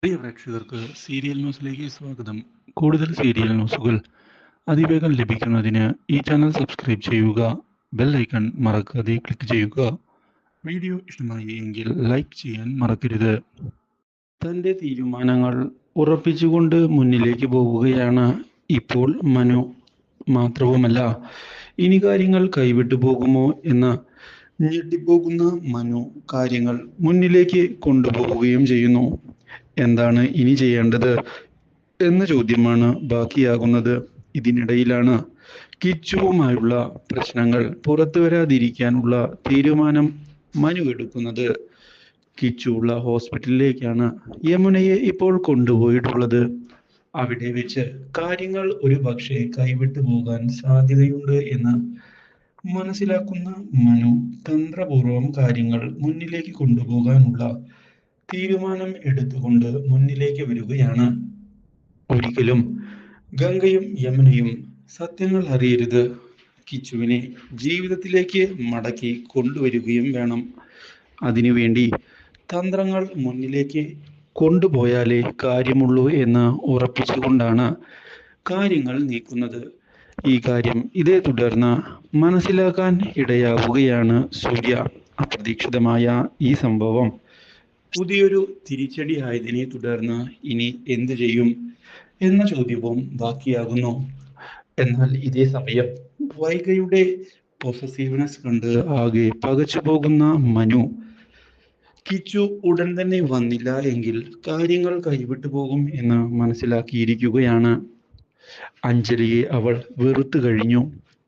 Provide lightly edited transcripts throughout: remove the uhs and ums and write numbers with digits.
പ്രിയ പ്രേക്ഷകർക്ക് സീരിയൽ ന്യൂസിലേക്ക് സ്വാഗതം. കൂടുതൽ സീരിയൽ ന്യൂസുകൾ അതിവേഗം ലഭിക്കുന്നതിന് ഈ ചാനൽ സബ്സ്ക്രൈബ് ചെയ്യുക. ബെൽ ഐക്കൺ മറക്കാതെ ക്ലിക്ക് ചെയ്യുക. വീഡിയോ ഇഷ്ടമായി എങ്കിൽ ലൈക്ക് ചെയ്യാൻ മറക്കരുത്. തൻ്റെ തീരുമാനങ്ങൾ ഉറപ്പിച്ചുകൊണ്ട് മുന്നിലേക്ക് പോവുകയാണ് ഇപ്പോൾ മനു. മാത്രവുമല്ല, ഇനി കാര്യങ്ങൾ കൈവിട്ടു പോകുമോ എന്ന ഞെട്ടിപ്പോകുന്ന മനു കാര്യങ്ങൾ മുന്നിലേക്ക് കൊണ്ടുപോവുകയും ചെയ്യുന്നു. എന്താണ് ഇനി ചെയ്യേണ്ടത് എന്ന ചോദ്യമാണ് ബാക്കിയാകുന്നത്. ഇതിനിടയിലാണ് കിച്ചുവുമായുള്ള പ്രശ്നങ്ങൾ പുറത്തു വരാതിരിക്കാനുള്ള തീരുമാനം മനു എടുക്കുന്നത്. കിച്ചു ഉള്ള ഹോസ്പിറ്റലിലേക്കാണ് യമുനയെ ഇപ്പോൾ കൊണ്ടുപോയിട്ടുള്ളത്. അവിടെ വെച്ച് കാര്യങ്ങൾ ഒരു പക്ഷേ കൈവിട്ടു പോകാൻ സാധ്യതയുണ്ട് എന്ന് മനസ്സിലാക്കുന്ന മനു തന്ത്രപൂർവം കാര്യങ്ങൾ മുന്നിലേക്ക് കൊണ്ടുപോകാനുള്ള തീരുമാനം എടുത്തുകൊണ്ട് മുന്നിലേക്ക് വരികയാണ്. ഒരിക്കലും ഗംഗയും യമുനയും സത്യങ്ങൾ അറിയരുത്. കിച്ചുവിനെ ജീവിതത്തിലേക്ക് മടക്കി കൊണ്ടുവരികയും വേണം. അതിനുവേണ്ടി തന്ത്രങ്ങൾ മുന്നിലേക്ക് കൊണ്ടുപോയാലേ കാര്യമുള്ളൂ എന്ന് ഉറപ്പിച്ചുകൊണ്ടാണ് കാര്യങ്ങൾ നീക്കുന്നത്. ഈ കാര്യം ഇതേ തുടർന്ന് മനസ്സിലാക്കാൻ ഇടയാവുകയാണ് സൂര്യ. അപ്രതീക്ഷിതമായ ഈ സംഭവം പുതിയൊരു തിരിച്ചടി ആയതിനെ തുടർന്ന് ഇനി എന്തു ചെയ്യും എന്ന ചോദ്യവും ബാക്കിയാകുന്നു. എന്നാൽ ഇതേ സമയം വൈഗയുടെ പൊസസീവ്നെസ് കണ്ട് ആകെ പകച്ചു പോകുന്ന മനു കിച്ചു ഉടൻ തന്നെ വന്നില്ല എങ്കിൽ കാര്യങ്ങൾ കൈവിട്ടു പോകും എന്ന് മനസ്സിലാക്കിയിരിക്കുകയാണ്. അഞ്ജലിയെ അവൾ വെറുത്തു കഴിഞ്ഞു.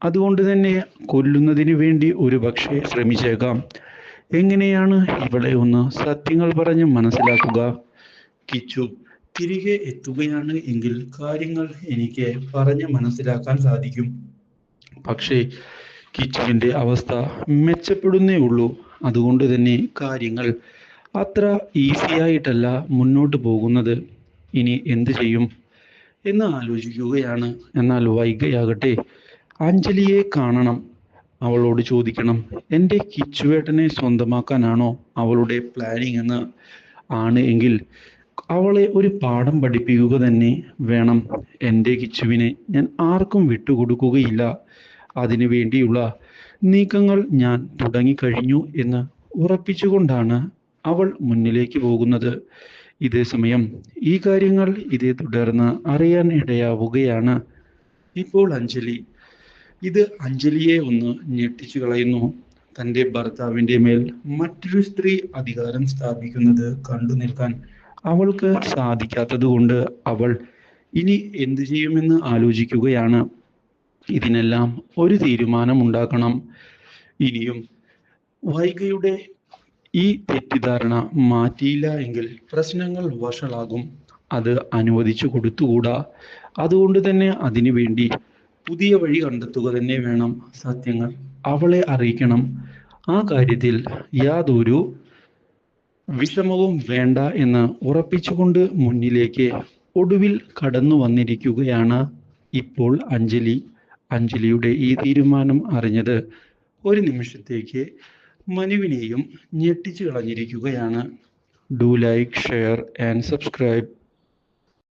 അതുകൊണ്ട് തന്നെ കൊല്ലുന്നതിന് വേണ്ടി ഒരു പക്ഷേ ശ്രമിച്ചേക്കാം. എങ്ങനെയാണ് ഇവളെ ഒന്ന് സത്യങ്ങൾ പറഞ്ഞ് മനസ്സിലാക്കുക? കിച്ചു തിരികെ എത്തുകയാണ് എങ്കിൽ കാര്യങ്ങൾ എനിക്ക് പറഞ്ഞ് മനസ്സിലാക്കാൻ സാധിക്കും. പക്ഷേ കിച്ചുവിൻ്റെ അവസ്ഥ മെച്ചപ്പെടുന്നേ ഉള്ളൂ. അതുകൊണ്ട് തന്നെ കാര്യങ്ങൾ അത്ര ഈസി ആയിട്ടല്ല മുന്നോട്ട് പോകുന്നത്. ഇനി എന്ത് ചെയ്യും എന്ന് ആലോചിക്കുകയാണ്. എന്നാൽ വൈഗയാകട്ടെ അഞ്ജലിയെ കാണണം. അവളോട് ചോദിക്കണം, എൻ്റെ കിച്ചുവേട്ടനെ സ്വന്തമാക്കാനാണോ അവളുടെ പ്ലാനിങ് എന്ന്. ആണ് എങ്കിൽ അവളെ ഒരു പാഠം പഠിപ്പിക്കുക തന്നെ വേണം. എൻ്റെ കിച്ചുവിനെ ഞാൻ ആർക്കും വിട്ടുകൊടുക്കുകയില്ല. അതിനു വേണ്ടിയുള്ള നീക്കങ്ങൾ ഞാൻ തുടങ്ങിക്കഴിഞ്ഞു എന്ന് ഉറപ്പിച്ചുകൊണ്ടാണ് അവൾ മുന്നിലേക്ക് പോകുന്നത്. ഇതേ സമയം ഈ കാര്യങ്ങൾ ഇതേ തുടർന്ന് അറിയാൻ ഇടയാവുകയാണ് ഇപ്പോൾ അഞ്ജലി. ഇത് അഞ്ജലിയെ ഒന്ന് ഞെട്ടിച്ചു കളയുന്നു. തൻ്റെ ഭർത്താവിൻ്റെ മേൽ മറ്റൊരു സ്ത്രീ അധികാരം സ്ഥാപിക്കുന്നത് കണ്ടു നിൽക്കാൻ അവൾക്ക് സാധിക്കാത്തത് കൊണ്ട് അവൾ ഇനി എന്തു ചെയ്യുമെന്ന് ആലോചിക്കുകയാണ്. ഇതിനെല്ലാം ഒരു തീരുമാനമുണ്ടാക്കണം. ഇനിയും വൈഗയുടെ ഈ തെറ്റിദ്ധാരണ മാറ്റിയില്ല എങ്കിൽ പ്രശ്നങ്ങൾ വഷളാകും. അത് അനുവദിച്ചു കൊടുത്തുകൂടാ. അതുകൊണ്ട് തന്നെ അതിനു വേണ്ടി പുതിയ വഴി കണ്ടെത്തുക തന്നെ വേണം. സത്യങ്ങൾ അവളെ അറിയിക്കണം. ആ കാര്യത്തിൽ യാതൊരു വിഷമവും വേണ്ട എന്ന് ഉറപ്പിച്ചുകൊണ്ട് മുന്നിലേക്ക് ഒടുവിൽ കടന്നു വന്നിരിക്കുകയാണ് ഇപ്പോൾ അഞ്ജലി. അഞ്ജലിയുടെ ഈ തീരുമാനം അറിഞ്ഞത് ഒരു നിമിഷത്തേക്ക് മനുവിനെയും ഞെട്ടിച്ചു കളഞ്ഞിരിക്കുകയാണ്. Do like, share and subscribe.